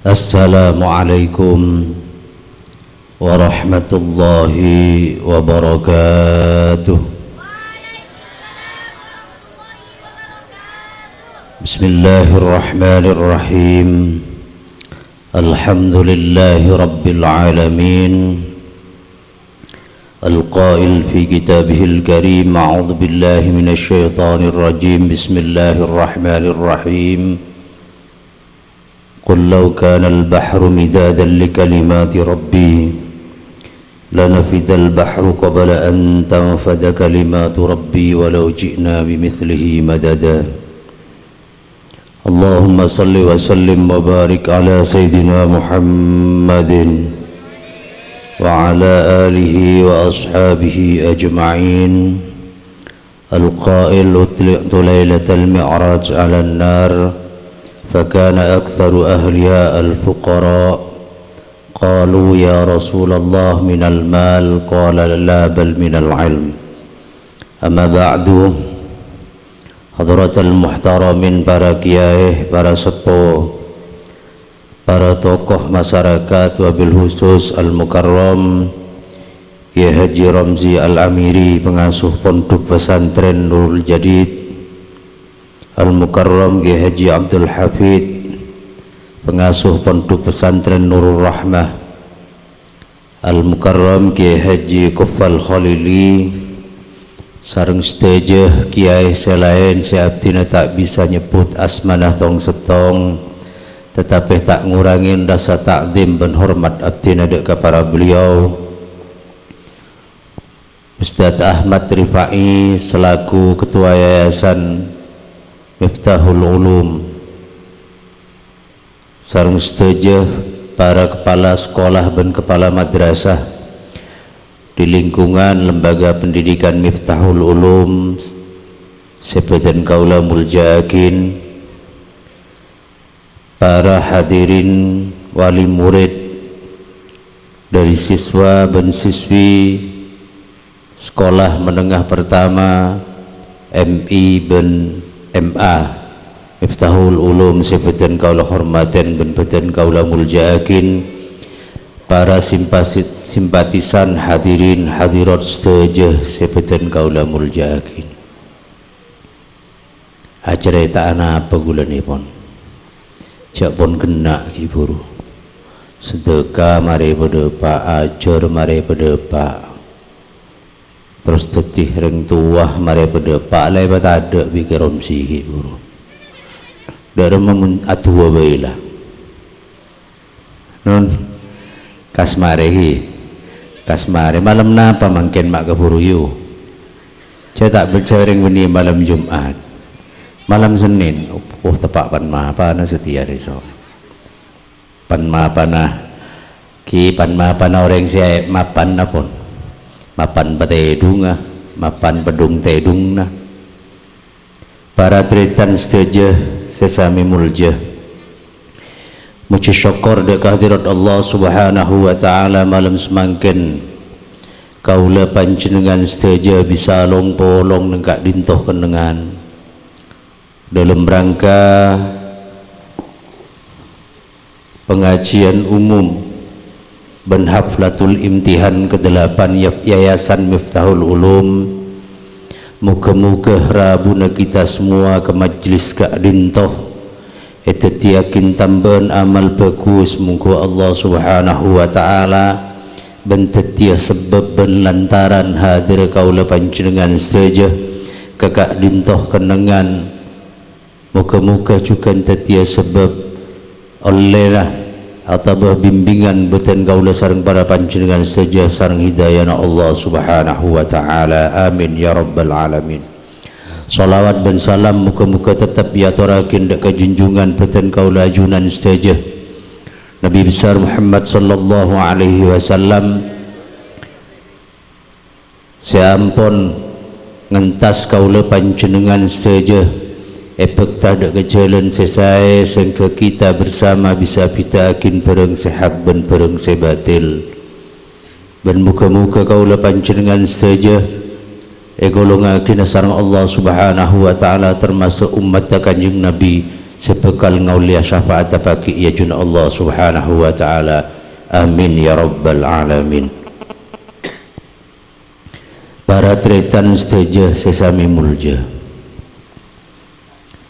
Assalamualaikum warahmatullahi wabarakatuh. Bismillahirrahmanirrahim. Alhamdulillahi rabbil alamin. Al-qail fi kitabihil karim. A'udzu billahi minasy syaithanir rajim. Bismillahirrahmanirrahim. قل لو كان البحر مدادا لكلمات ربي لنفد البحر قبل أن تنفد كلمات ربي ولو جئنا بمثله مددا. اللهم صل وسلم وبارك على سيدنا محمد وعلى آله وأصحابه أجمعين. القائل طلعت ليلة المعراج على النار فكان أكثر أهلها الفقراء. قالوا يا رسول الله من المال؟ قال لا بل من العلم. أما بعد. Hadratul muhtaramin, para kiai, para sepuh, para tokoh masyarakat, wabil khusus Al-Mukarram Kiai Haji Ramzi Al-Amiri, pengasuh pondok pesantren Nurul Jadid, Al-Mukarram Kiai Haji Abdul Hafid, pengasuh pondok pesantren Nurul Rahmah, Al-Mukarram Kiai Haji Kufal Khalili, sareng stage kiai selain seabdina tak bisa nyebut asmanah tong setong, tetapi tak ngurangin rasa takdim dan hormat abdina dek para beliau. Ustadz Ahmad Rifai selaku ketua yayasan Miftahul Ulum, sareng stage para kepala sekolah dan kepala madrasah di lingkungan lembaga pendidikan Miftahul Ulum, sepedan kaula muljakin, para hadirin wali murid dari siswa dan siswi sekolah menengah pertama MI dan MA Miftahul Ulum, sepedan kaula hormaten dan sepedan kaula muljakin, para simpatisan hadirin hadirat setuju sepedan kaula muljakin. Acara tak ana apa gula ni pon, cak pon kena kiburu sedekah mari pada pak, ajar mari pada pak, terus tetih reng tuah mari pada pak, lai pada ada bikirom si kiburu dari memun atua baila non kasmare malam napa mangken mak keburu yu. Saya tak berjaring beni malam Jumat, malam Senin. Oh tepak pan mapana setia reso. Pan mapana ki pan mapana orang siya mapan na pon. Mapan patedunga, mapan pedung tedungna. Para tritan setuju sesami mulja. Muji syukur dek hadirat Allah subhanahu wa ta'ala malam semangkin kaula panjenengan setuju bisa long polong nengkak dintoh kenengan dalam rangka pengajian umum ben haflatul imtihan ke-8 Yayasan Miftahul Ulum. Muka-muka rabuna kita semua ke majlis kak dintoh etetiakin tambahan amal bagus muka Allah subhanahu wa ta'ala bentetia sebab ben lantaran hadir kaula panjenengan saja kakak dintoh kenangan. Muka-muka juga tetia sebab olehlah atau bimbingan beten kaula sareng para panjenengan saja sareng hidayah Allah subhanahu wa ta'ala. Amin ya rabbal alamin. Salawat dan salam muka-muka tetap diaturakin dek junjungan beten kaula ajunan saja Nabi besar Muhammad sallallahu alaihi wasallam. Seampun ngentas kaula panjenengan saja epek tak ada kejalan sesai sengke kita bersama bisa pitakin pereng sehak ben pereng sebatil ben muka-muka kaula panjenengan saja golongakin sareng Allah subhanahu wa ta'ala termasuk umat kanjeng Nabi sebekal ngaulia syafaat bagi ya jun Allah subhanahu wa ta'ala. Amin ya rabbal alamin. Para tretan seteja sesami mulja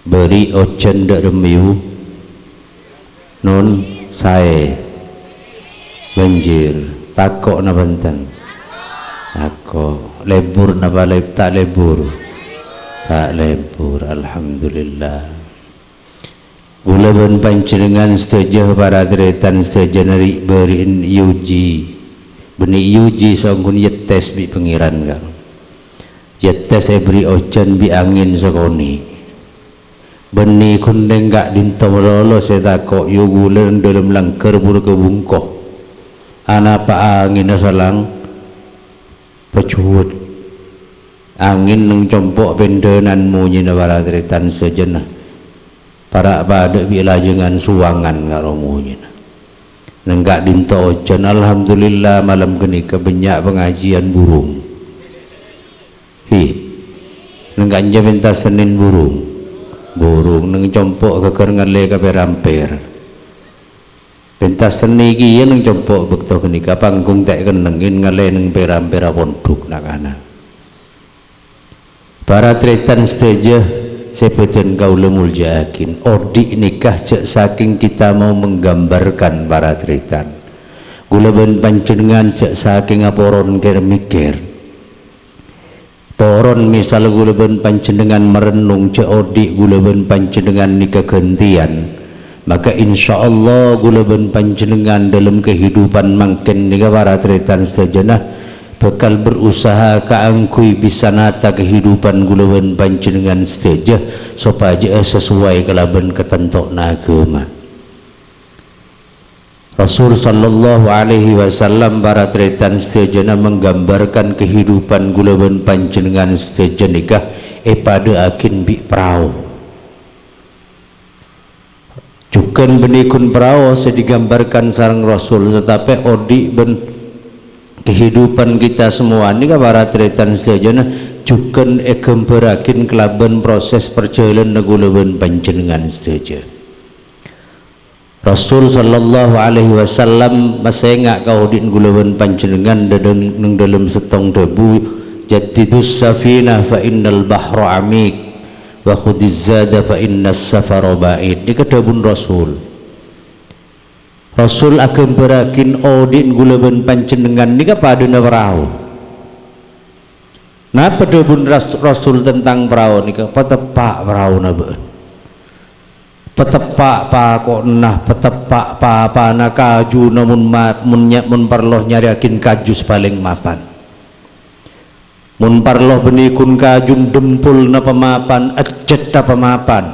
beri ocan dak remiu non sae banjir takok na banten takok lebur na balai tak lebur alhamdulillah. Gula ben panjenengan setuju para tretan setuju nari beriin yuji beni yuji sanggun yetes bi pengiran kan yetes beri ocan bi angin sekoni beni kundeng gak dinto lolo saya takok yu gula dalam langker buru kebungkoh anak pa angin salang pecuut angin neng compok bendenan munyi na para tretan sejenah para pada bila jangan suangan karo munyi nenggak dinto ocan. Alhamdulillah malam kini kebanyak pengajian burung nenggak minta Senin burung neng compok keker ngale ke berampir pentas seni kia neng compok bekto kini ka panggung tak kenengin ngale neng berampir ponduk nakana. Para tretan seteja sebutin kau lemul jakin odik nikah cek saking kita mau menggambarkan para tretan gula ben panjenengan cek saking aporon ker mikir poron misal gula ben panjenengan merenung cek odik gula ben panjenengan nikah gantian maka insyaallah gula ben panjenengan dalam kehidupan makin nikah para tretan sejenah bakal berusaha kaangkui bisa nata kehidupan gulawan panjenengan seteja supaya sesuai kelaban ketentok agama. Rasul sallallahu alaihi wasallam para tretan seteja menggambarkan kehidupan gulawan panjenengan seteja nikah pada akin bi perahu cukan benikun perahu sedigambarkan sarang Rasul tetapi odi ben kehidupan kita semua ini para tretan setuju cukan ekemperakin kelaban proses perjalanan negulaban panjenengan setuju. Rasul sallallahu alaihi wasallam masih ngak kau din gulaban panjenengan dalam setong debu jadidus safina fa innal bahra amik wa khudiz zada fa innas safara ba'id. Ini kedabun Rasul akan berakin odin gulaban panjenengan ni kepada perahu. Napa debun Rasul tentang perahu ni petepak perahu nabe. Petepak pa kok nah petepak pa na kaju namun mun parloh nyariakin kaju paling mapan. Mun parloh benikun kajun dempul na pemapan ecet na pemapan.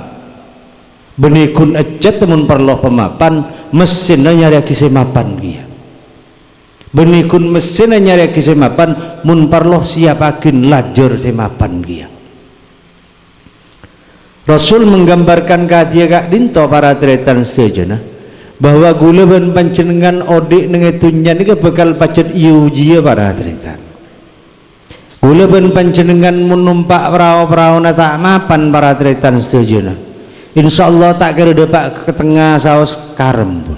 Benikun ecet mun parloh pemapan mesinnya nyari kisah mapan dia benikun mesinnya nyari kisah mapan mun parloh siap akin lajar semapan dia. Rasul menggambarkan kadia kak dinto para tretan sejana bahwa gulaban panjenengan odik nengetunya ni bakal pacet iuji para tretan gulaban panjenengan menumpak perahu na tak mapan para tretan sejana insyaallah tak kira dapat ke tengah saus karem pun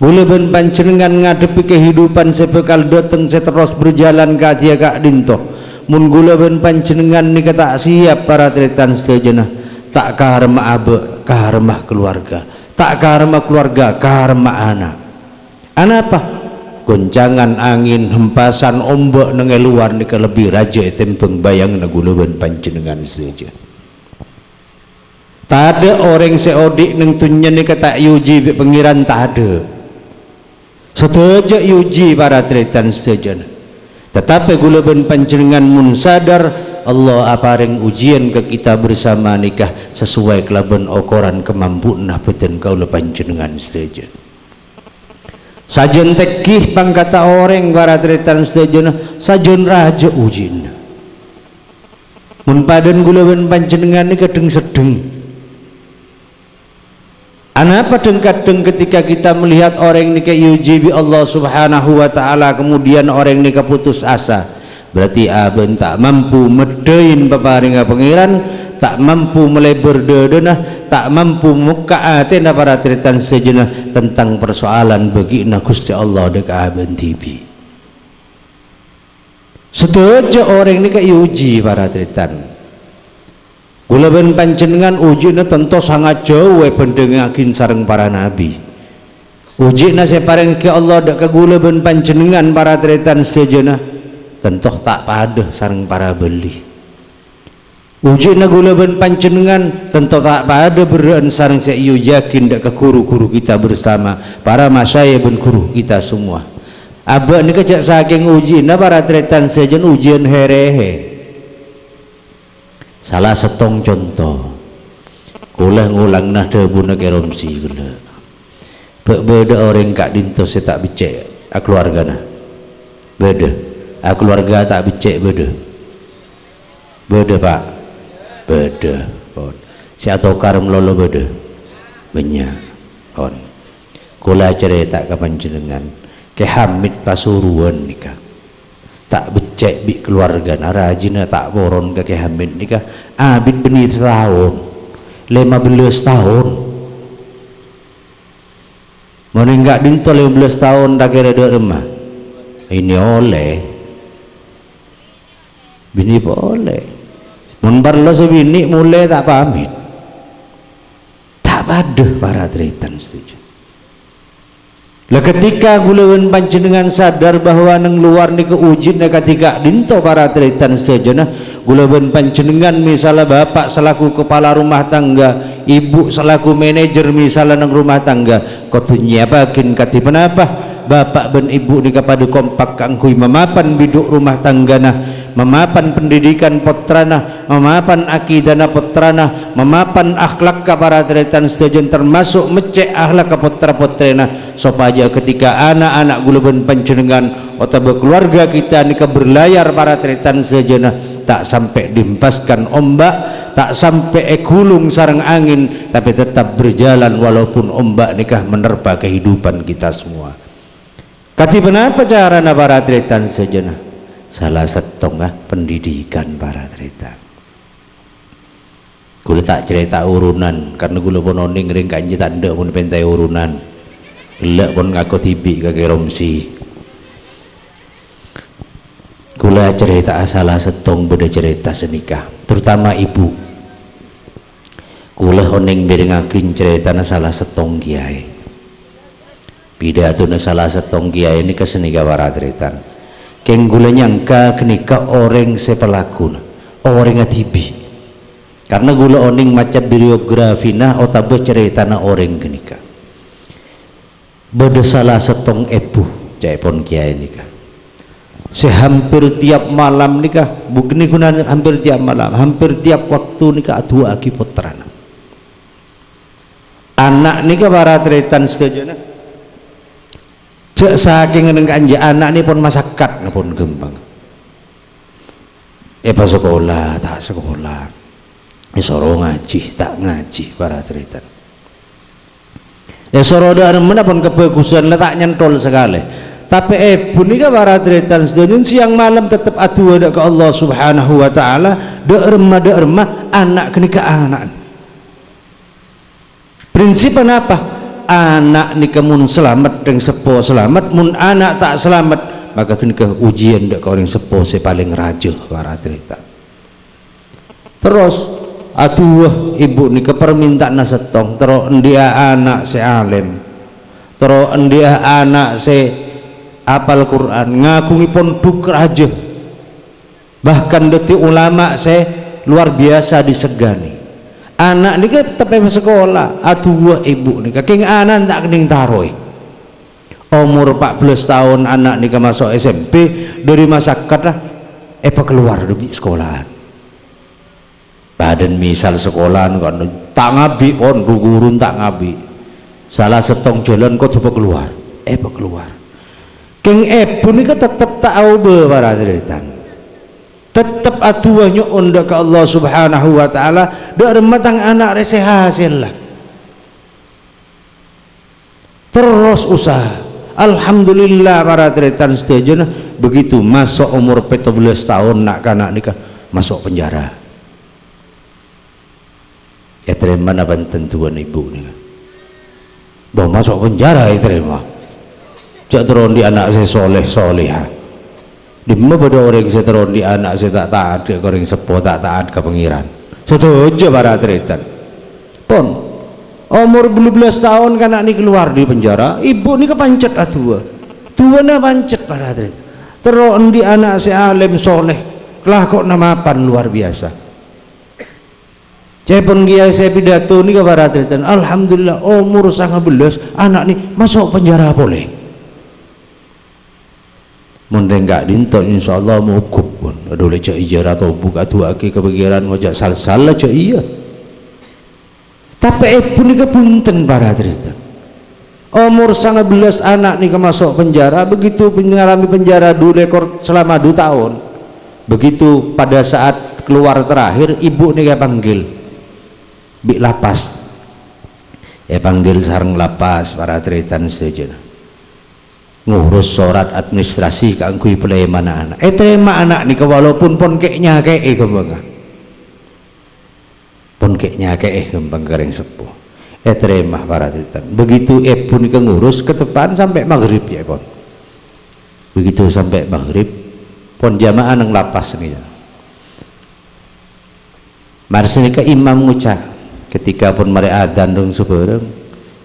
gula ben panjenengan ngadepi kehidupan sebekal dateng terus berjalan kadia kak dinto mun gula ben panjenengan ni tak siap para tretan sejenah tak karma abe karma keluarga tak karma keluarga karma anak apa goncangan angin hempasan ombak nenge luar ni lebih raja tempeng bayang na gula ben panjenengan sejenah. Tak ada orang seodik neng tunya ni kata yuji pengiran tak ada. Setuju yuji para tretan setuju. Tetapi gula ben panjenengan mun sadar Allah apareng ujian ke kita bersama nikah sesuai kelaban ukuran kemampuan beten kau panjenengan setuju. Sajen tekih pangkata orang para tretan setuju sajen raja ujin. Mun paden gula ben panjenengan ni kadeng sedeng. Anapa kadang ketika kita melihat orang ini yuji bi Allah subhanahu wa ta'ala kemudian orang ini putus asa berarti aben tak mampu medain peparinga pengiran tak mampu melebar dedena tak mampu muka atena para tritan sejenak tentang persoalan begina Gusti Allah dekat abentibi. Setuju orang ini kayak uji para tritan. Kula ben panjenengan ujina tentu sangat jauh pendengakin sareng para nabi. Ujina separeng ke Allah dekat kula ben panjenengan para tritan sejenak tentu tak pada sareng para beli. Uji nagula ben panjenengan tentu tak pada beraan sareng saya yakin dak ke guru-guru kita bersama para masyayikh ben guru kita semua. Abah ni kecak saking uji na para tretan sejen ujian herehe. Salah setong contoh. Kula ngulang nah debu na keromsi gula. Beda orang kak dinto saya tak becek keluarga na. Beda. Keluarga tak becek beda. Beda pak. Beda on si atau karam lolo beda banyak on kula cerita ke panjenengan ke Hamid Pasuruan nikah tak becek bi keluarga narajina tak boron ke Hamid nikah abid beni setahun 15 tahun meninggal dinto 15 tahun tak kira dek remah ini oleh bini boleh Munbar lo sebini mulai tak pamit, tak pada para tritan setuju. Lah ketika gulawan panjenengan sadar bahwa neng luar ni keujin ketika dinto para tritan setuju nah gulawan panjenengan misalnya bapak selaku kepala rumah tangga, ibu selaku manajer misalnya neng rumah tangga, kau tu nyiapakin kati penapa? Bapak dan ibu ni kepada kompak kangkui memapan biduk rumah tangga nah, memapan pendidikan putrana, memapan akidana putrana, memapan akhlak para tretan setuju termasuk mecek akhlak putra putrena supaya ketika anak-anak gulaban panjenengan atau keluarga kita ni berlayar para tretan setuju tak sampai diempaskan ombak, tak sampai gulung sarang angin, tapi tetap berjalan walaupun ombak nikah menerpa kehidupan kita semua. Kati kenapa cara na para tretan sejenak? Salah setengah pendidikan para tretan. Gula tak cerita urunan karena gula pun oning ring kanji tanda pun pentai urunan. Gelak pun ngaku tibi kaki romsi. Gula cerita salah setong beda cerita senikah, terutama ibu. Gula oning berengakin cerita na salah setong kiai. Pidato na salah setong kiai ini kesenika para tretan. Keng gula nyangka kenika orang sepelaku orang atibi karena gula oning macam biografi na otabe cerita na orang kenika beda salah setong epu cepon kiai nikah sehampir tiap malam nikah bukan nikah hampir tiap malam hampir tiap waktu nikah dua aki putrana anak nikah para tretan setuju na cek saking nengkan anak ni pun masakat pun gembang. Pas sekolah tak sekolah, soro ngaji tak ngaji para tretan. Soro dah mana pun kebagusan letak nyentol sekali. Tapi punika para tretan sedaya siang malam tetap atu ada ke Allah Subhanahu Wa Taala. Derma anak kenika anak. Prinsip apa? Anak ni kemun selamat dan sepo selamat mun anak tak selamat maka kena ke ujian dek orang sepo se paling raja para cerita terus atuh ibu ni ke permintaan setong terus dia anak se alim terus dia anak se apal Quran ngakungi pun duk raja bahkan detik ulama se luar biasa disegani anak ni kan tetap sekolah atuh ibu ni keng anak tak kening taroi umur 14 tahun anak ni masuk SMP dari masyarakat lah keluar dari sekolah badan misal sekolah kan tak ngabi pun gurun tak ngabi salah setong jalan kok coba keluar keluar keng ibu ni kan tetap tahu para cerita tetap atuannya undak ke Allah Subhanahu Wa Taala dak rematang anak rese hasil lah terus usaha alhamdulillah para tretan setuju begitu masuk umur 17 tahun nak kanak nikah masuk penjara terima apa tentuan ibu nih bahwa masuk penjara terima cak teron di anak saya soleh soleha di mana pada orang saya teron di anak saya tak taat ke orang sepo tak taat ke pengiran setuju para teritan pon umur 12 tahun kan anak ini keluar di penjara ibu ini kepancet tua na pancet para teritan teron di anak saya alim soleh kelakok namapan luar biasa. Saya pun dia saya pidato ni kepada teritan alhamdulillah umur 19 anak ni masuk penjara boleh mundeng gak dinto insyaallah mau hukum pun ada boleh cak ijarah atau buka tu aki kepikiran wajah salah cak iya tapi pun ni kepunten para teritan umur 19 anak ni masuk penjara begitu mengalami penjara dulu ekor selama 2 tahun begitu pada saat keluar terakhir ibu ni kayak panggil bi lapas panggil sarang lapas para teritan saja ngurus surat administrasi kangkui pelai mana anak terima anak ni walaupun pon keknya kembang pon keknya kembang garing sepuh terima para teritan begitu pun ngurus ke depan sampai maghrib ya pon begitu sampai maghrib pon jamaah nang lapas ni marsini ke imam ngucap ketika pun mereka adzan dong sebarang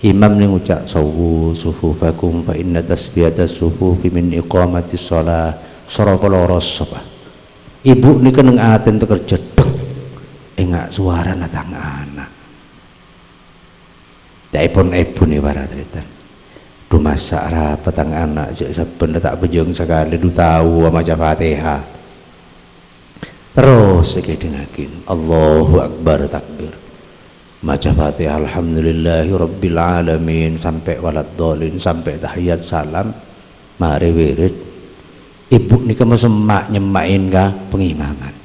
imam ni ngucap sawu sufufakum fa inna tasbihatas sufufi min iqamatis shalah sarapaloros sapa ibu ni keneng aten tekerja dek enggak suara natang anak taipun ibu ni para teritan du masak rapatang anak cek saben tak bejeng sekali du tahu maca Fatihah terus sekedengakin Allahu Akbar takbir maca Fatihah alhamdulillahi rabbil alamin sampai waladhdallin sampai tahiyat salam mari wirid ibu ni kemesemak nyemain ka pengimaman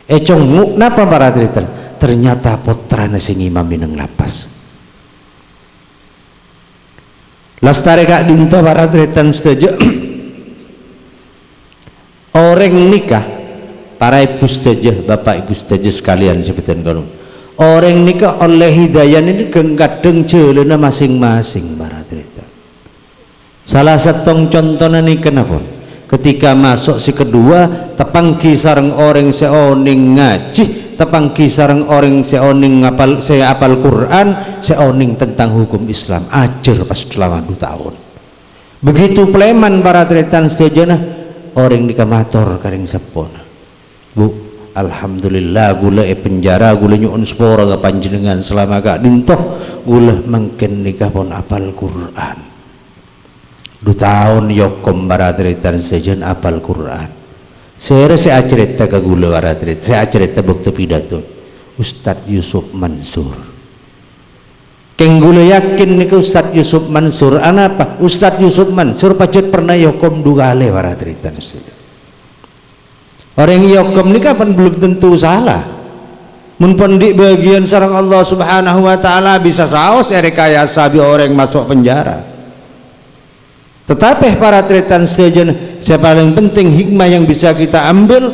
conguk napa para teritan ternyata putrane sing imam nang lapas lastare kak dinto para teritan setuju orang nikah para ibu setuju bapak ibu setuju sekalian sebutan kalau orang nikah oleh hidayah ini kadang celana masing-masing para teritan salah satu contohnya ini kenapa ketika masuk si kedua tepangki sarang orang seoning ngaji tepangki sarang orang seoning apal Quran seoning tentang hukum Islam ajar pas selama 2 tahun begitu pleman para teritan sejana orang nikah mator karing sepon bu alhamdulillah gula penjara gula nyuun spora ke panjenengan selama gak dintoh gula mungkin nikah pun apal Quran 2 tahun yokom para teritan sejen apal Quran saya cerita ke gula para teritan saya cerita bukti pidato Ustadz Yusuf Mansur keng gula yakin nih Ustadz Yusuf Mansur apa Ustadz Yusuf Mansur pacet pernah yokom 2 kali para teritan sejen orang yokom ini kapan belum tentu salah mun pendik bagian sarang Allah subhanahu wa ta'ala bisa saos rekayasa bi orang masuk penjara tetapi para teritan sejen yang paling penting hikmah yang bisa kita ambil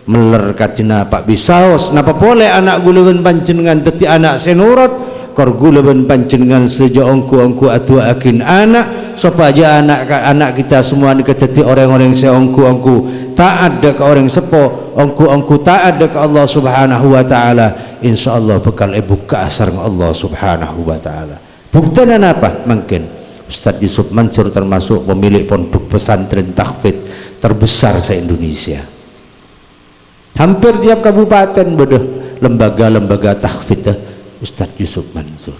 meler katina pak bisaos napa boleh anak gulaban panjenengan teti anak senurut kor gulaban panjenengan seja ongku atua akin anak supaya anak kita semua diketeti orang-orang seongku taat ke orang sepo ongku taat ke Allah subhanahu wa ta'ala insyaallah bekal buka asar Allah subhanahu wa ta'ala buktinya apa mungkin Ustadz Yusuf Mansur termasuk pemilik pondok pesantren tahfidz terbesar se-Indonesia hampir tiap kabupaten bedah lembaga-lembaga tahfidz Ustadz Yusuf Mansur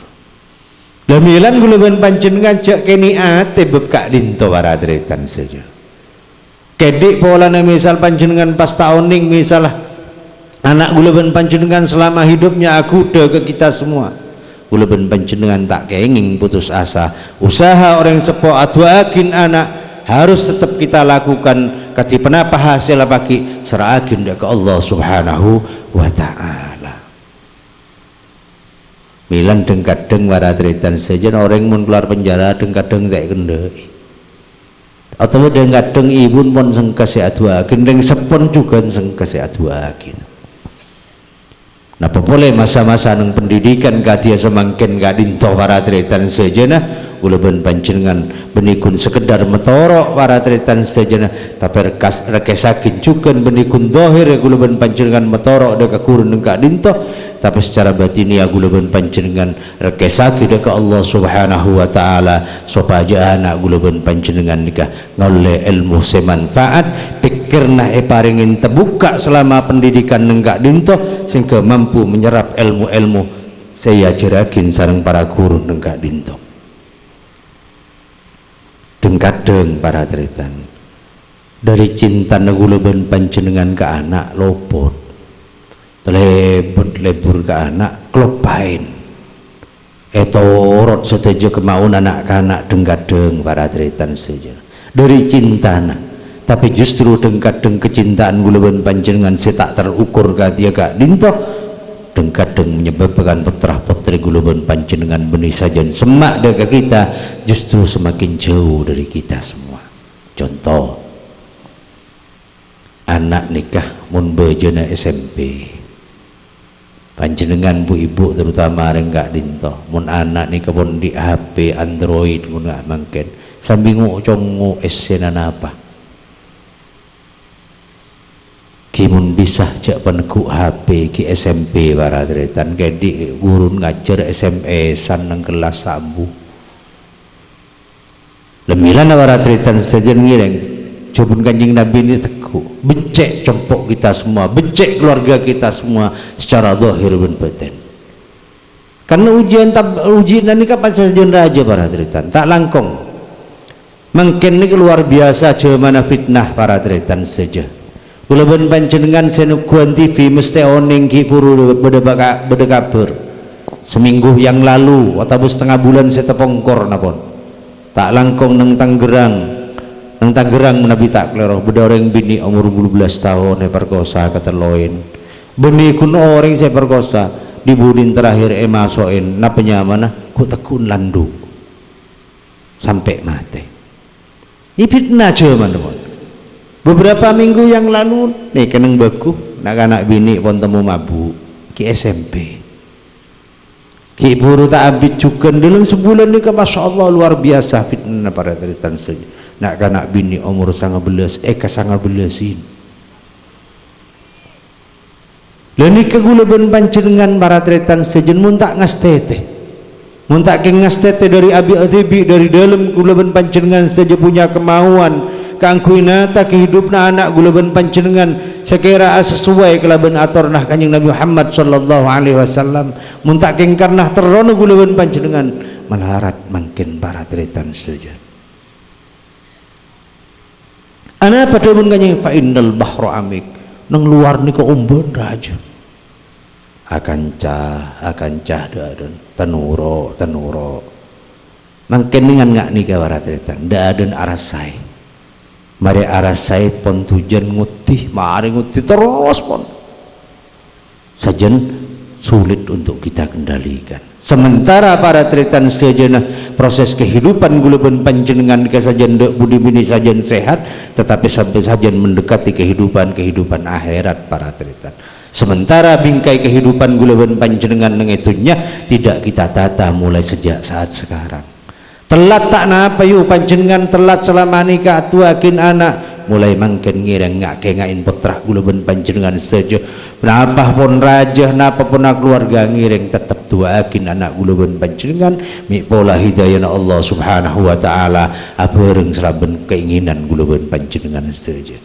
lamilan gulaban panjenengan cak kini ate bebkak dinto para teritan saja kedik polana misal panjenengan pas tahuning misalah anak gulaban panjenengan selama hidupnya aku udah ke kita semua gulaban panjenengan tak kenging putus asa usaha orang sepo atuakin anak harus tetap kita lakukan kati penapa hasil bagi serahkin ke Allah subhanahu wa ta'ala milan deng-kadeng para teritan saja orang mun keluar penjara deng-kadeng tak kendai atau deng-kadeng ibu pun sengkasi aduakin deng sepon juga sengkasi aduakin Napa boleh masa-masa nang pendidikan katia semangkin gak dintoh para tretan sejena ulaban panjenengan benikun sekedar metorok para tretan sejena tapi rekesakin cukan benikun dohir ulaban panjenengan metorok deka kurun gak dintoh tapi secara batin ya ulaban panjenengan rekesaki deka Allah Subhanahu wa taala supaya anak ulaban panjenengan nikah ngoleh ilmu semanfaat pikirna paringin terbuka selama pendidikan nenggak dinto sehingga mampu menyerap ilmu-ilmu saya jerakin sareng para guru nenggak dinto dengkadeng para tretan dari cinta negulaban panjenengan ke anak lopot lebur ke anak klopain etorot setuju kemauan anak-anak dengkadeng para tretan saja dari cintana tapi justru dengkadeng kecintaan gulaban panjenengan setak terukur dia gak dinto dengkadeng menyebabkan putra putri gulaban panjenengan benih sajen semak dekat kita justru semakin jauh dari kita semua. Contoh anak nikah mun bejana SMP panjenengan bu ibu terutama yang gak dinto mun anak nikah pun di HP Android mun gak mangken sambingu congo esena apa kimun bisa cak peneguk HP ki SMP para tretan jadi gurun ngajar SMS-an nang kelas sabu lemilan para tretan saja ngireng coba kanjing Nabi ini teguh becek compok kita semua becek keluarga kita semua secara zahir dan batin karena ujian ini kapan saja raja para tretan tak langkong mungkin ini luar biasa mana fitnah para tretan saja ulaban panjenengan senuguan TV mesti oning ki puru beda kabar seminggu yang lalu atau setengah bulan saya tepongkor napon tak langkong nang Tangerang menabi tak kleroh beda orang bini umur 12 tahun perkosa keteloin beni kun orang saya perkosa diburin terakhir masoin napenya mana ku tekun landu sampai mati ini fitnah cuman teman. Beberapa minggu yang lalu nih keneng baku anak bini pon temu mabuk ki SMP ki buru tak abid juga dalam sebulan ini masya Allah luar biasa fitnah para tretan saja nak anak bini umur 19 ka-19 lani kegulaban panjenengan para tretan saja mun tak ngastete mun tak ngastete dari abi adibi dari dalam gulaban panjenengan saja punya kemauan kangkuinata kehidupna anak gulaban panjenengan sekira sesuai kelaban atornah kanjeng Nabi Muhammad sallallahu alaihi wasallam mun tak karena terono gulaban panjenengan melarat makin para tretan saja ana pada mun kanjeng fa innal bahru amik nang luar niku umbon raja akan cah dan tenuro makin dengan ngak nika para tretan da aden arasai mari arah Said pon tujuan ngutih mari ngutih terus pon sajen sulit untuk kita kendalikan sementara para tretan sejana proses kehidupan gulaban panjenengan kesajen dek budi bini sajen sehat tetapi sampai sajen mendekati kehidupan akhirat para tretan sementara bingkai kehidupan gulaban panjenengan nengitunya tidak kita tata mulai sejak saat sekarang telat tak napa yuk panjenengan telat selama nikah tuakin anak mulai mangken ngireng ngak kengain putra gulaban panjenengan saja napa pun raja napa pun keluarga ngireng tetap tuakin anak gulaban panjenengan mi pola hidayah Allah Subhanahu wa taala abareng seraben keinginan gulaban panjenengan saja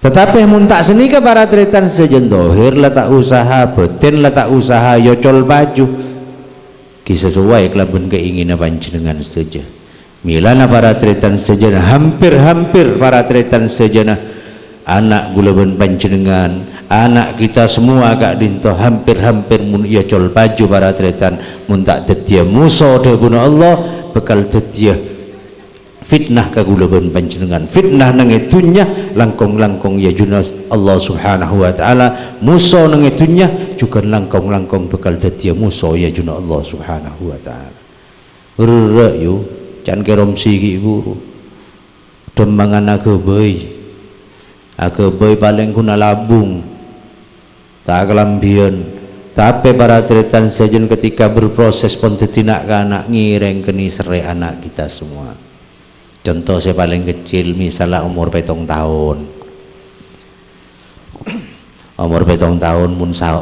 tetapi mun tak senika para tretan saja dohir lah tak usaha batin lah tak usaha yocol baju sesuai kelaban keinginan panjenengan saja milana para tretan saja hampir para tretan saja anak gulaban panjenengan anak kita semua agak dinto hampir mun ia col baju para tretan mun tak tetia musuh debuna Allah bakal tetia fitnah kagulaban panjenengan fitnah nang itunya langkong ya junas Allah Subhanahu wa taala musuh nang itunya juga langkong bakal dadi musuh ya junas Allah Subhanahu wa taala rere yo can keromsi ki ibu demangan agebai paling kuna labung tak kelambian. Tapi para tritan sejen ketika berproses pun tidak anak ngireng keni serai anak kita semua. Contoh saya paling kecil misalnya umur 7 tahun. Umur 7 tahun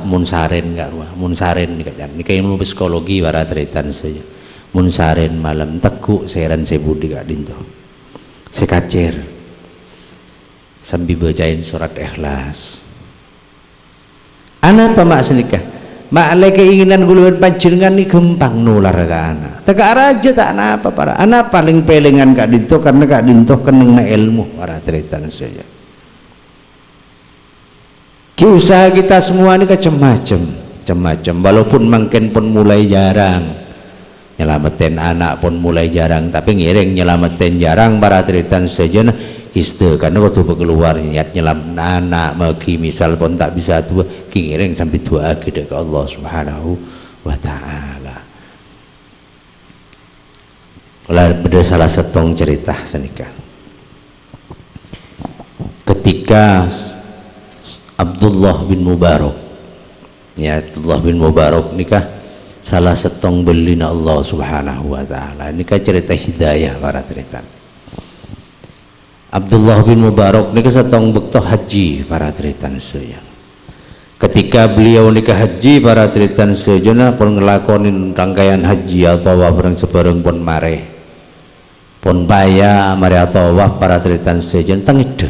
munsaren enggak ruah. Munsaren ini kayak ilmu psikologi para tritan saja. Munsaren malam teguk seran sebudi kak dinto. Sekacer. Sambil bacain surat Ikhlas. Anak apa maksud nikah? Mak keinginan guluan panjenengan ni gempang nular ke anak. Tegak raja tak apa para anak paling pelengan kak dinto karena kak dinto keneng ilmu para tritan saja. Usaha kita semua ini macam-macam. Walaupun makin pun mulai jarang nyelamatin anak pun mulai jarang, tapi ngiring nyelamatin jarang para tritan saja nah kiste karena waktu keluar niat nyelam anak magi misal pun tak bisa tua ngiring sampai tua ke Allah Subhanahu wa ta'ala. Kalau ada salah satu cerita senikah ketika Abdullah bin Mubarak, ya Abdullah bin Mubarak nikah salah setong belina Allah Subhanahu wa ta'ala. Nikah cerita hidayah para tritan. Abdullah bin Mubarak nikah setong bekto haji para tritan saya. Ketika beliau nikah haji para tritan sejana pun ngelakonin rangkaian haji atau bareng sebareng pun mare pun baya mare atau para tritan sejana tangida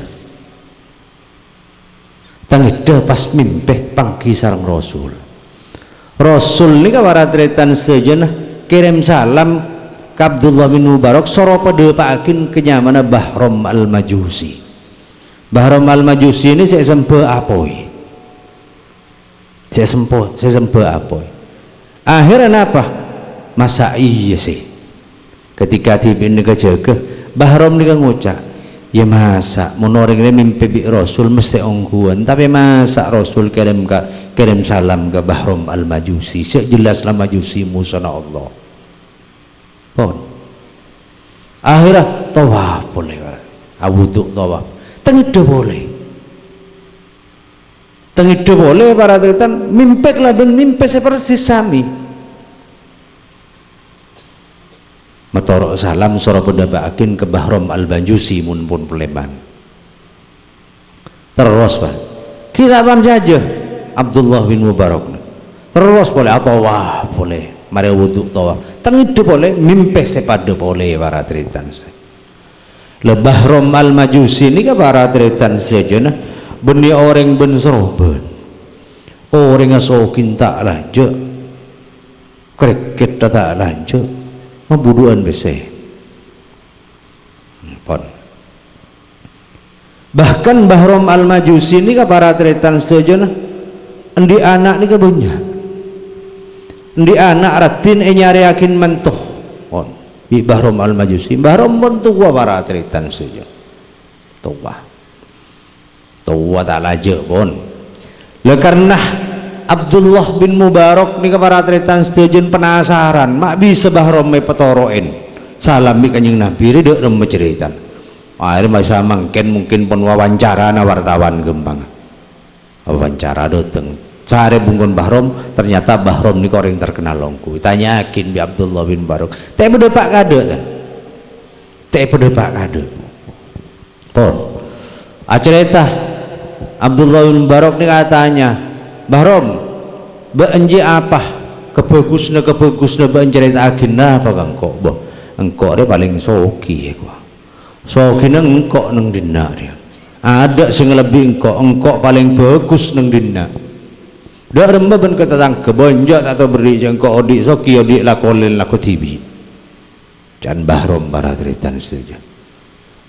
pas mimpeh panggi sareng Rasul ini para tritan sejana kirim salam ke Abdullah bin Mubarak soro pada pakin kenyamana Bahram al-Majusi. Bahram al-Majusi ini saya sempe apoi. Saya sempe apoi. Akhirnya apa? Masa iya sih. Ketika tiba ini kejaga Bahram ini ngucap, ya masa monoring ini mimpi bi Rasul mesti ongkuan, tapi masa Rasul kirim salam ke Bahram al-Majusi sejelaslah Majusi musana Allah. Pon akhirnya tawaf boleh awuduk tawaf tengido boleh para tritan mimpek lah ben mimpe seperti sami matorok salam sura pendapakin ke Bahram al-Majusi mun pun peleban terus pak kisaban saja Abdullah bin Mubarak terus boleh atau wah boleh mari wuduk tawaf tengido boleh mimpe sepada boleh para tritan le Bahram al-Majusi ini ke para tritan saja nah benih orang ben seroben orang asokin tak lanjut kreket tak lanjut mabuduan bese pon bahkan Bahram al-Majusi ini ke para tritan saja nah endi anak ini ke banyak di anak ratin nyari yakin mentuh on bi Bahram al-Majusi Bahram mentuh gua para tritan saja tua tak laje pun le karena Abdullah bin Mubarak ni para tritan setujen penasaran mak bisa Bahram me petoroin salam bi kanjeng Nabi ridek rem ceritan akhirnya masa mungkin pun wawancara na wartawan gembang wawancara dateng sehari bungkun Bahram ternyata Bahram ini orang terkenal longku tanyakin bi Abdullah bin Mubarak teh pada pak kade kan teh pada pak kade pun cerita Abdullah bin Mubarak ini katanya Bahram beanji apa kebagusna beancerita agina apa engkau boh engkau dia paling soki nang engkau nang dina dia ada sing lebih engkau paling bagus nang dina dak remba ben ketatang kebonjak atau beri jengko odik soki odik lakolen lako tibi jan Bahram para tritan saja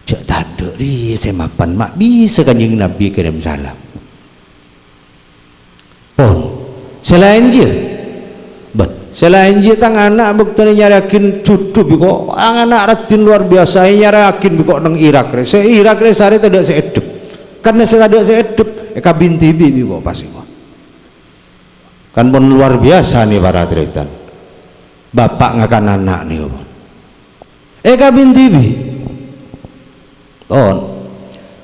cak tanda ri semapan mak bisa kanjeng Nabi kirim salam pon selain dia tang anak bektane nyarakin cucu biko anak ratin luar biasa nyarakin biko nang Irak re Irak re sare tidak seedep karena saya tidak seedep kabin tibi biko pasti kan pun luar biasa nih para tritan bapak ngakan anak nih kabin tibi on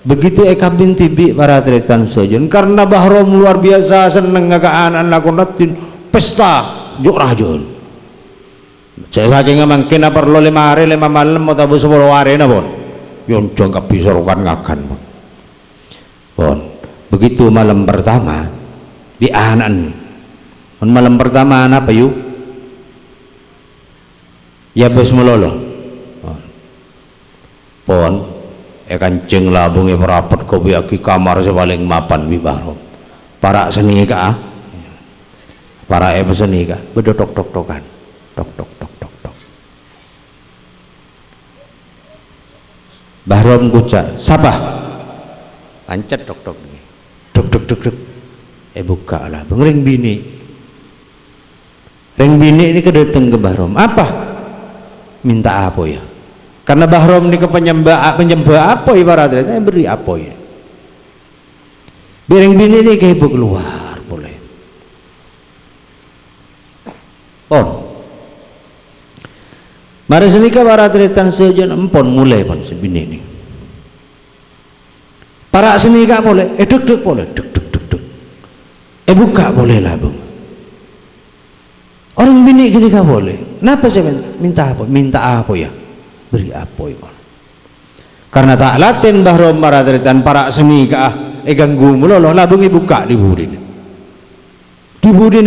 begitu eka binti bi para tretan sejen karena bahrom luar biasa seneng ngakaan lakonatin pesta juk rajon saya saking mangkin perlu 5 hari 5 malam atau 10 hari napa yon jangka bisa rokan ngakan pon begitu malam pertama di anan malam pertama apa yuk ya bos melolo pon kancing labungi perapat kopi aki kamar paling mapan bibaro para seni ka para seni ka bedotok tok tokan tok tok tok tok tok bahrom kuca siapa pancet tok tok dok dok dok dok buka lah ring bini ini kedateng ke bahrom apa minta apa ya karena bahrom ini penyembah apa ibaratnya beri apa ya bereng bini ini kayak keluar boleh mari senika ibaratnya tan sejen empon mulai pon sebini ini para senika boleh duk duk boleh duk duk duk duk buka boleh lah bung orang bini gini gak boleh kenapa saya minta apa ya beri apa iman karena tak laten bahrom maradritan para seni ka ganggu meloloh labungi buka di budin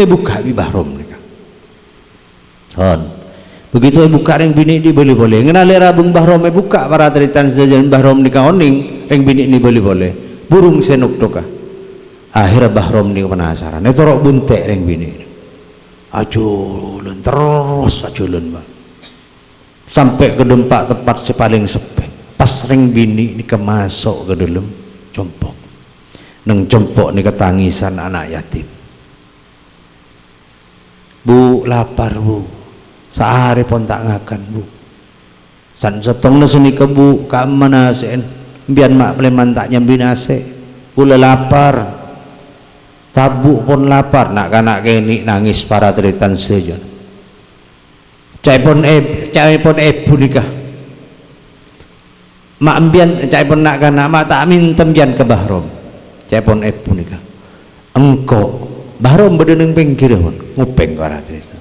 buka di bahrom nika begitu buka ring bini di boleh ngenali rabung bahrom buka maradritan sejajan bahrom nika oning ring bini ini boleh burung senuk toka akhirnya bahrom nika penasaran torok buntek ring bini aculun terus aculun bang sampai ke tempat paling sepi pas ring bini ini kemasuk ke dalam compok neng compok ini ketangisan anak yatim bu lapar bu sehari pun tak ngakan bu san setong seni ke bu kamana sen biar mak pleman tak nyambi nase gula lapar tabuk pun lapar nak kanak kini nangis para teritan sejon cai pun ibu nikah mak ambian cai pun nak kana mak tak mintem jan ke bahrom cai pun ibu nikah engkau bahrom berdeneng pinggir pun ngupeng karat itu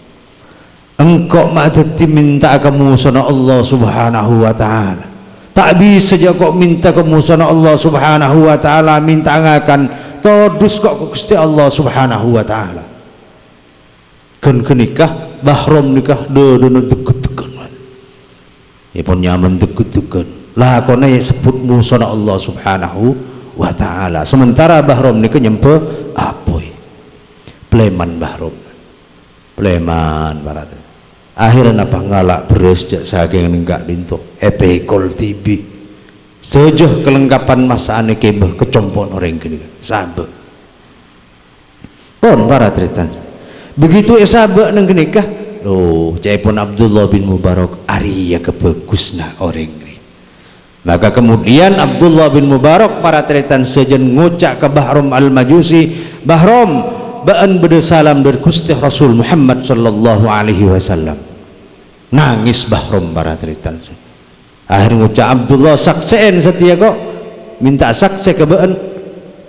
engkau mak teti minta kamu sana Allah subhanahu wa ta'ala tak bisa saja kok minta kamu sana Allah subhanahu wa ta'ala minta ngakan todus kok Gusti Allah subhanahu wa ta'ala kan kenikah bahrom nikah dono deket-deket ya pun nyaman deket-deket lah kona ya sebut musana Allah subhanahu wa ta'ala sementara bahrom nikah nyempe apoy pleman bahrom pleman barat akhirnya apa ngalak beres jak saking nenggak dintok epekol tibi sejauh kelengkapan masa ane kebah kecompon orang gini sahabat pon barat ritan begitu sahabat neng nikah pun Abdullah bin Mubarak Arya kebagusna orang ini maka kemudian Abdullah bin Mubarak para teritan sejen ngucak ke Bahrom al-Majusi Bahrom baan beda salam dari Gusti Rasul Muhammad sallallahu alaihi wasallam nangis Bahrom para teritan akhir ngucak Abdullah sakseen setia kok minta sakse ke baan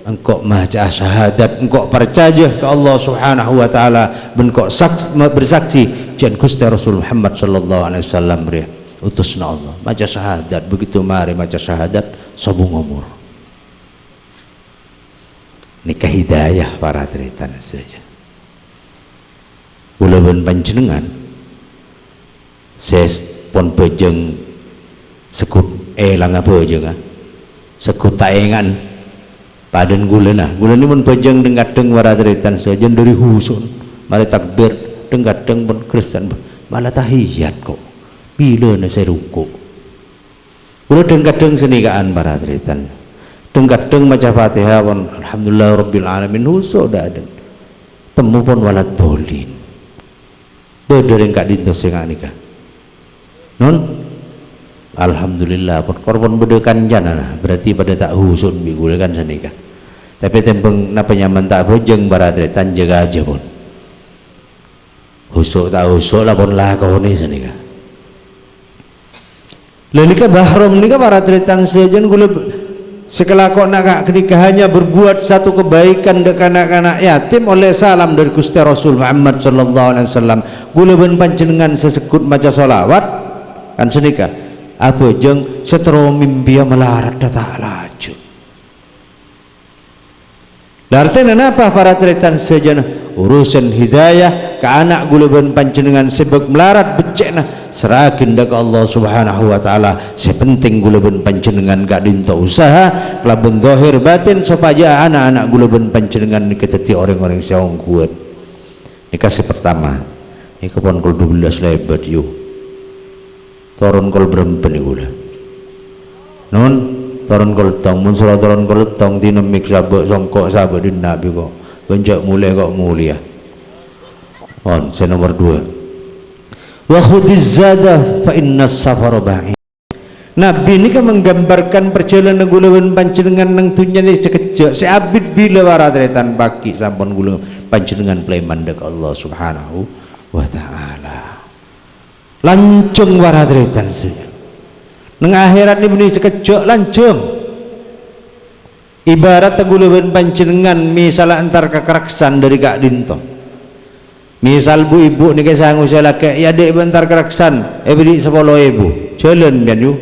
engkau maha syahadat engkau percaya ke Allah subhanahu wa ta'ala engkau bersaksi jan Gusti Rasul Muhammad sallallahu alaihi wasallam beri utusna Allah maca syahadat begitu mari maca syahadat sabung umur nikah hidayah para teritan saja ulun panjenengan ses pon bejeng sekut lang apa bejeng sekut taengan padan gula ini pun pejeng dengadeng waraderitan saja dari husun malah takbir dengadeng pun Kristen malah tahiyat kok bila saya ruku gula dengadeng senikaan waraderitan dengadeng maca Fatihah pun alhamdulillah rabbil alamin husu dah ada temu pun walad dolin berdering kak dintos yang nikah non alhamdulillah pun korban bedekan jana berarti pada tak husun bigul kan senikah tapi tempeng napa nyaman tak bojeng baratretan jaga aja pun husuk tak husuk lah pun lah kau ni senikah lalu nikah Bahrom nikah baratretan sejen gula sekelakon nak kenikahannya berbuat satu kebaikan dek anak-anak yatim oleh salam dari Gusti Rasul Muhammad sallallahu alaihi wasallam gulaban panjenengan sesekut maca solawat kan senika apa jeng setero mimpi melarat data laju. Artinya apa para tretan sejana urusan hidayah ke anak gulaban panjenengan sebab melarat becekna serakin dak Allah Subhanahu wa taala sepenting gulaban panjenengan gak dinta usaha kelabun zahir batin supaya anak-anak gulaban panjenengan niketeti orang-orang siang kuat. Ini kasih pertama ini kapan kol 12 lebat yuk turun kol berempen gula non turun kol tong mun sura turun kol tong dinamik sabak songkok sabak di nabi kok benjak mulai kok mulia on saya nomor 2 wa khudiz zada fa inna safara ba'id. Nabi ini kan menggambarkan perjalanan gulawan panjenengan nang dunya ini sekejap seabid bila waratretan pagi sampun gula panjenengan play mandek Allah Subhanahu wa taala lancung waratretan saja nang akhirat ini sekejap lancung ibarat gulawan panjenengan misalnya antar kekerasan dari Kak Dinto misal bu ibu nih kesangu saya laki ya dek bentar keraksan beri 10.000 jalan kan yuk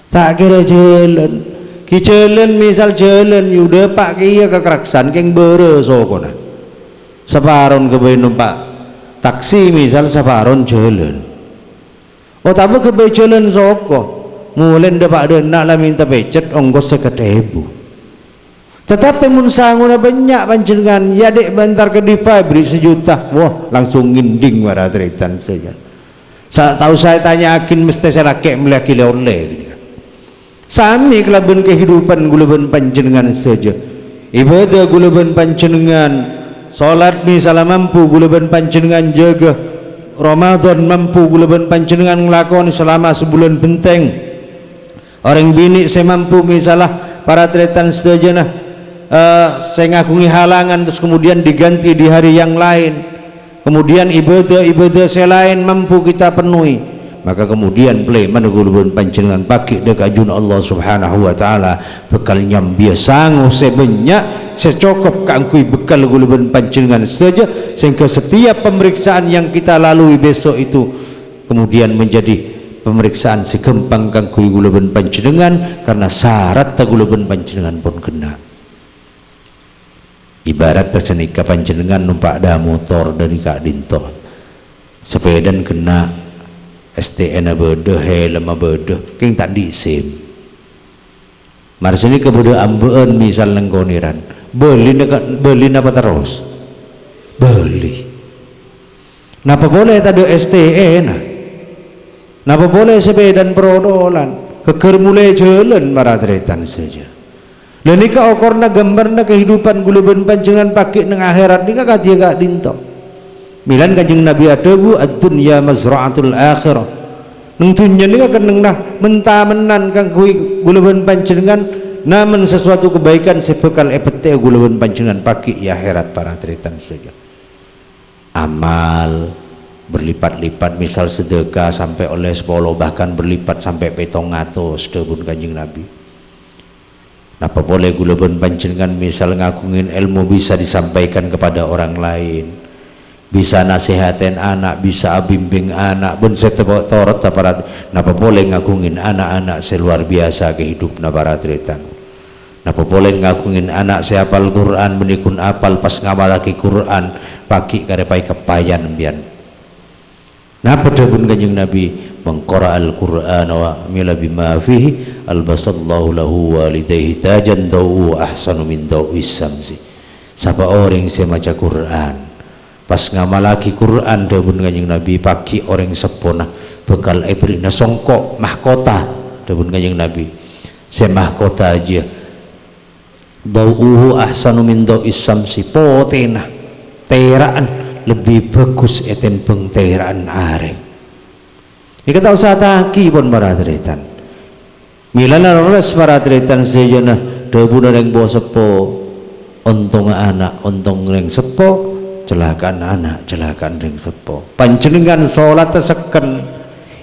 tak kira jalan ki jalan misal jalan yuda pak kia keraksan keng beresokona separon kebayi numpak taksi misal separon jalan oh tapi kebayi jalan soko mulai dapat nak lah minta pecet ongkos 50.000 tetapi mun sanguna banyak panjenengan ya dek bentar ke diva beri 1 juta wah langsung nginding waratretan saja tahu saya tanya akin mesti saya laki melaki oleh sami kelaban kehidupan gulaban panjenengan saja ibadah gulaban panjenengan salat misalnya mampu gulaban panjenengan jaga Ramadan mampu gulaban panjenengan ngelakoni selama sebulan benteng orang bini saya mampu misalnya para tretan setajana saya ngakungi halangan terus kemudian diganti di hari yang lain kemudian ibadah saya lain mampu kita penuhi maka kemudian play menegulun panjenengan pakai dekajun Allah Subhanahu wa taala bekal nyam biasa sebanyak secokop kangkui bekal gulun panjenengan saja sehingga setiap pemeriksaan yang kita lalui besok itu kemudian menjadi pemeriksaan segempang kangkui gulun panjenengan karena syarat gulun panjenengan pun kena. Ibarat tersenika panjenengan numpak dah motor dari Kak Dinto sepedan kena STN beda helm beda king tak disim marsini kemudian ambeun misal nengkoniran beli apa terus beli napa boleh tadi STN napa boleh sepedan perodolan keker mulai jalan maratretan saja dan nikah okorna gambarna kehidupan gulaban panjenengan pakai nang akhirat nikah kadia Kak Dinto milan kanjeng Nabi adabu ad-dunya mazra'atul akhirah nang dunya nikah keneng nah mentamenan kang kui gulaban panjenengan namun sesuatu kebaikan sebekal epete gulaban panjenengan pakai ya akhirat para tretan saja amal berlipat-lipat misal sedekah sampai oleh 10 bahkan berlipat sampai 700 debun kanjeng Nabi. Napa boleh gulaban panjenengan misal ngagungin ilmu bisa disampaikan kepada orang lain bisa nasihatin anak bisa bimbing anak pun setebok torot aparat napa boleh ngagungin anak-anak seluar biasa kehidupan para tretan napa boleh ngagungin anak seapal Quran menikun apal pas ngamalaki Quran pagi karepai kepayan bian napa debun kanjeng Nabi mengqara al-Qur'an wa amila bima fihi albasallahu lahu walidayhi tajan dawu ahsanu min dawi samsi siapa orang yang maca Quran pas ngamalaki Quran debun kanjeng Nabi pagi orang sepona bekal ibrina songkok mahkota debun kanjeng Nabi se mahkota aja dawu ahsanu min dawi samsi potena teraan lebih bagus eten pengteraan areng ini kata usah taki pun para tretan milana res para tretan sejana debu nereng bawa sepo untung anak untung reng sepo celakan anak celakan reng sepo panjenengan sholat terseken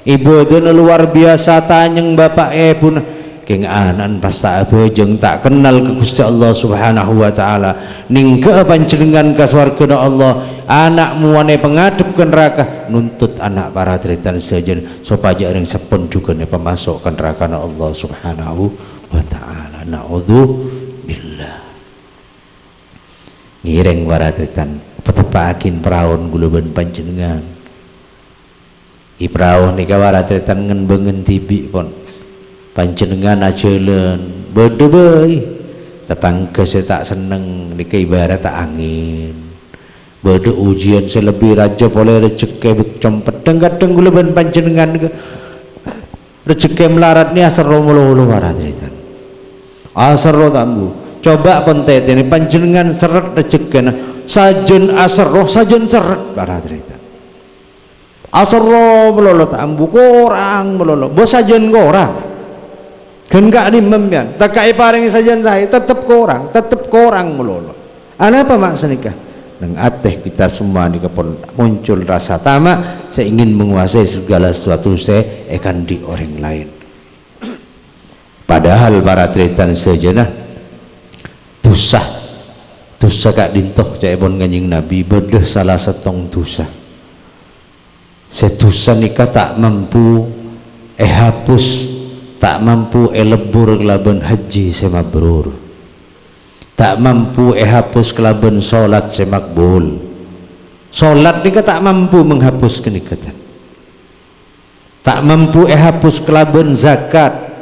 ibu itu luar biasa tanyeng bapak pun keng anan pas tak bejeng tak kenal ke Gusti Allah Subhanahu wa taala ning ke panjenengan ka swargana Allah anakmu ane pengadep ke neraka nuntut anak para tritan sejen supaya ring sepun juga ne pemasok ke neraka Allah Subhanahu wa taala. Naudzubillah. Ngireng para tritan petepakin praon guluban panjenengan i praon nika para tritan ngen bengen tibi pon panjenengan ajelen bede bae tetangga saya tak seneng nika ibarat tak angin bede ujian selebih raja boleh rezeki becom pedeng kadang guluban panjenengan rezeki melarat ni asro mulu-mulu para tritan asro tambu coba pontet ini panjenengan seret rezeki sajen asro sajen seret para tritan asro melolo tambu korang melolo bos sajen korang kan gak dimembian tak kai paring sajian saya tetap korang melolo ana apa maksud nikah nang ateh kita semua nikah pun muncul rasa tamak saya ingin menguasai segala sesuatu saya akan di orang lain padahal para tritan sejenah dosa kak dintoh cai pun kanjing Nabi bedah salah setong dosa setusa nikah tak mampu hapus tak mampu lebur kelaban haji semabrur tak mampu hapus kelaban solat semakbul solat nikah tak mampu menghapus kenikatan tak mampu hapus kelaban zakat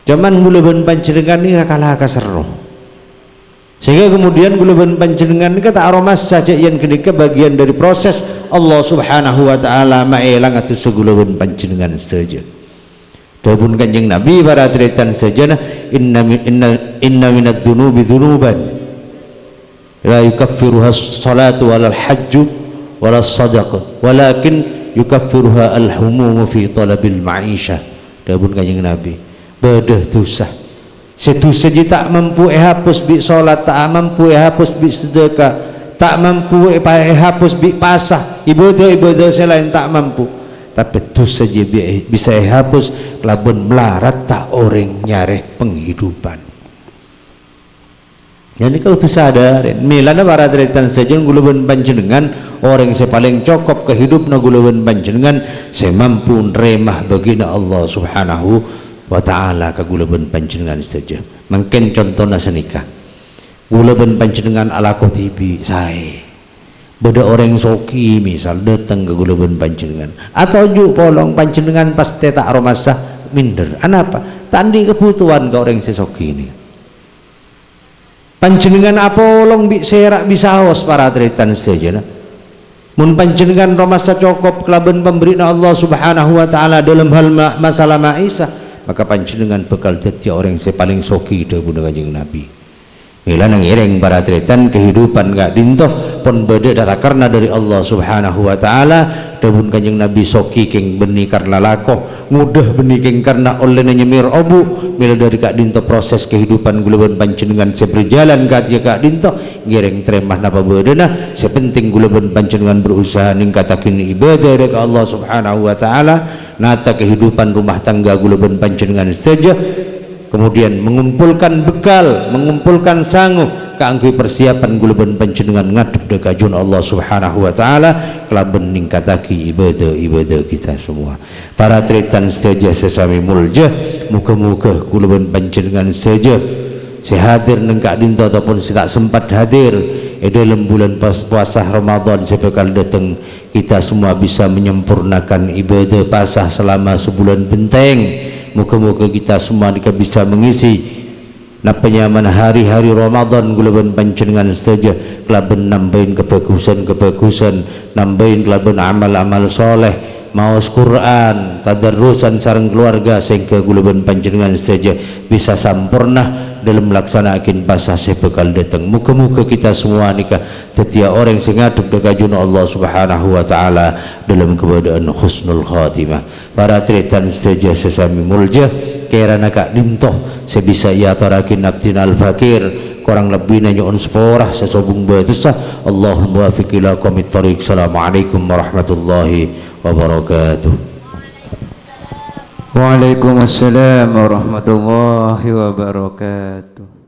cuman gulaban panjenengan nikah kalah kaserro sehingga kemudian gulaban panjenengan nikah tak aromas saja yang kenika bagian dari proses Allah Subhanahu wa taala maelang atuh segulaban panjenengan saja. Dapun kanjeng Nabi para tritan sajana inna minad dunubi dunuban la yukaffiruha salatu walal hajju walal sadaqah walakin yukaffiruha al-humumu fi talabil ma'isha. Dapun kanjeng Nabi bedah dosa sedosa tak mampu hapus bi salat tak mampu hapus bi sedekah tak mampu hapus bi pasah ibadah selain tak mampu tapi dosa saja bisa hapus labun melarat tak orang nyareh penghidupan. Jadi kau tu sadarin milana para tritan saja guluban panjenengan orang yang paling cokop kehidupan guluban panjenengan saya mampu neremah bagina Allah Subhanahu wa taala ke guluban panjenengan saja. Mungkin contohnya senikah guluban panjenengan ala kotibi saya beda orang soki misal datang ke guluban panjenengan atau juga polong panjenengan pas tak romasah minder apa tandi kebutuhan ke orang sesoki ini panjenengan apolong serak bisa awas para tritan saja mun panjenengan romasah cokop kelaban pemberian Allah Subhanahu wa taala dalam hal masalah ma'isah maka panjenengan bakal jadi orang yang paling soki dari kanjeng Nabi. Mila nang ireng para tritan kehidupan gak dintoh pun beda data karena dari Allah Subhanahu wa taala dawun kanjeng Nabi soki keng beni karena lakoh mudah beni keng karena oleh nyemir obu mila dari kak dintoh proses kehidupan guluban panjenengan seberjalan katia kak dintoh ngireng tremah napa bedana sepenting guluban panjenengan berusaha ningkatakin ibadah dari Allah Subhanahu wa taala nata kehidupan rumah tangga guluban panjenengan saja kemudian mengumpulkan bekal mengumpulkan sanggup keanggi persiapan guluban panjenengan ngadep dekajun Allah Subhanahu wa taala kelaben ningkataki ibadah kita semua para tritan saja sesami mulja muka-muka guluban panjenengan saja sehadir nengkak dinto ataupun tak sempat hadir dalam bulan puasa Ramadan sebekal datang kita semua bisa menyempurnakan ibadah pasah selama sebulan benteng. Muka-muka kita semua bisa mengisi penyaman hari-hari Ramadan gulaban panjenengan saja kelaban nambahin kebagusan nambahin kelaban amal-amal soleh maos Quran tadarrusan sareng keluarga sehingga gulaban panjenengan saja bisa sempurna dalam melaksanakan pasah sebekal datang. Muka-muka kita semua nikah setiap orang sing ngadep dekajun Allah Subhanahu wa taala dalam keadaan husnul khatimah. Para tritan saja sesami mulja kira nakak dintoh sebisa ia tarakin abdinal fakir kurang lebih nanyuun seporah sesobung batusah Allahul muwafiq ila qomit tariq. Assalamualaikum warahmatullahi wabarakatuh. Waalaikumsalam warahmatullahi wabarakatuh.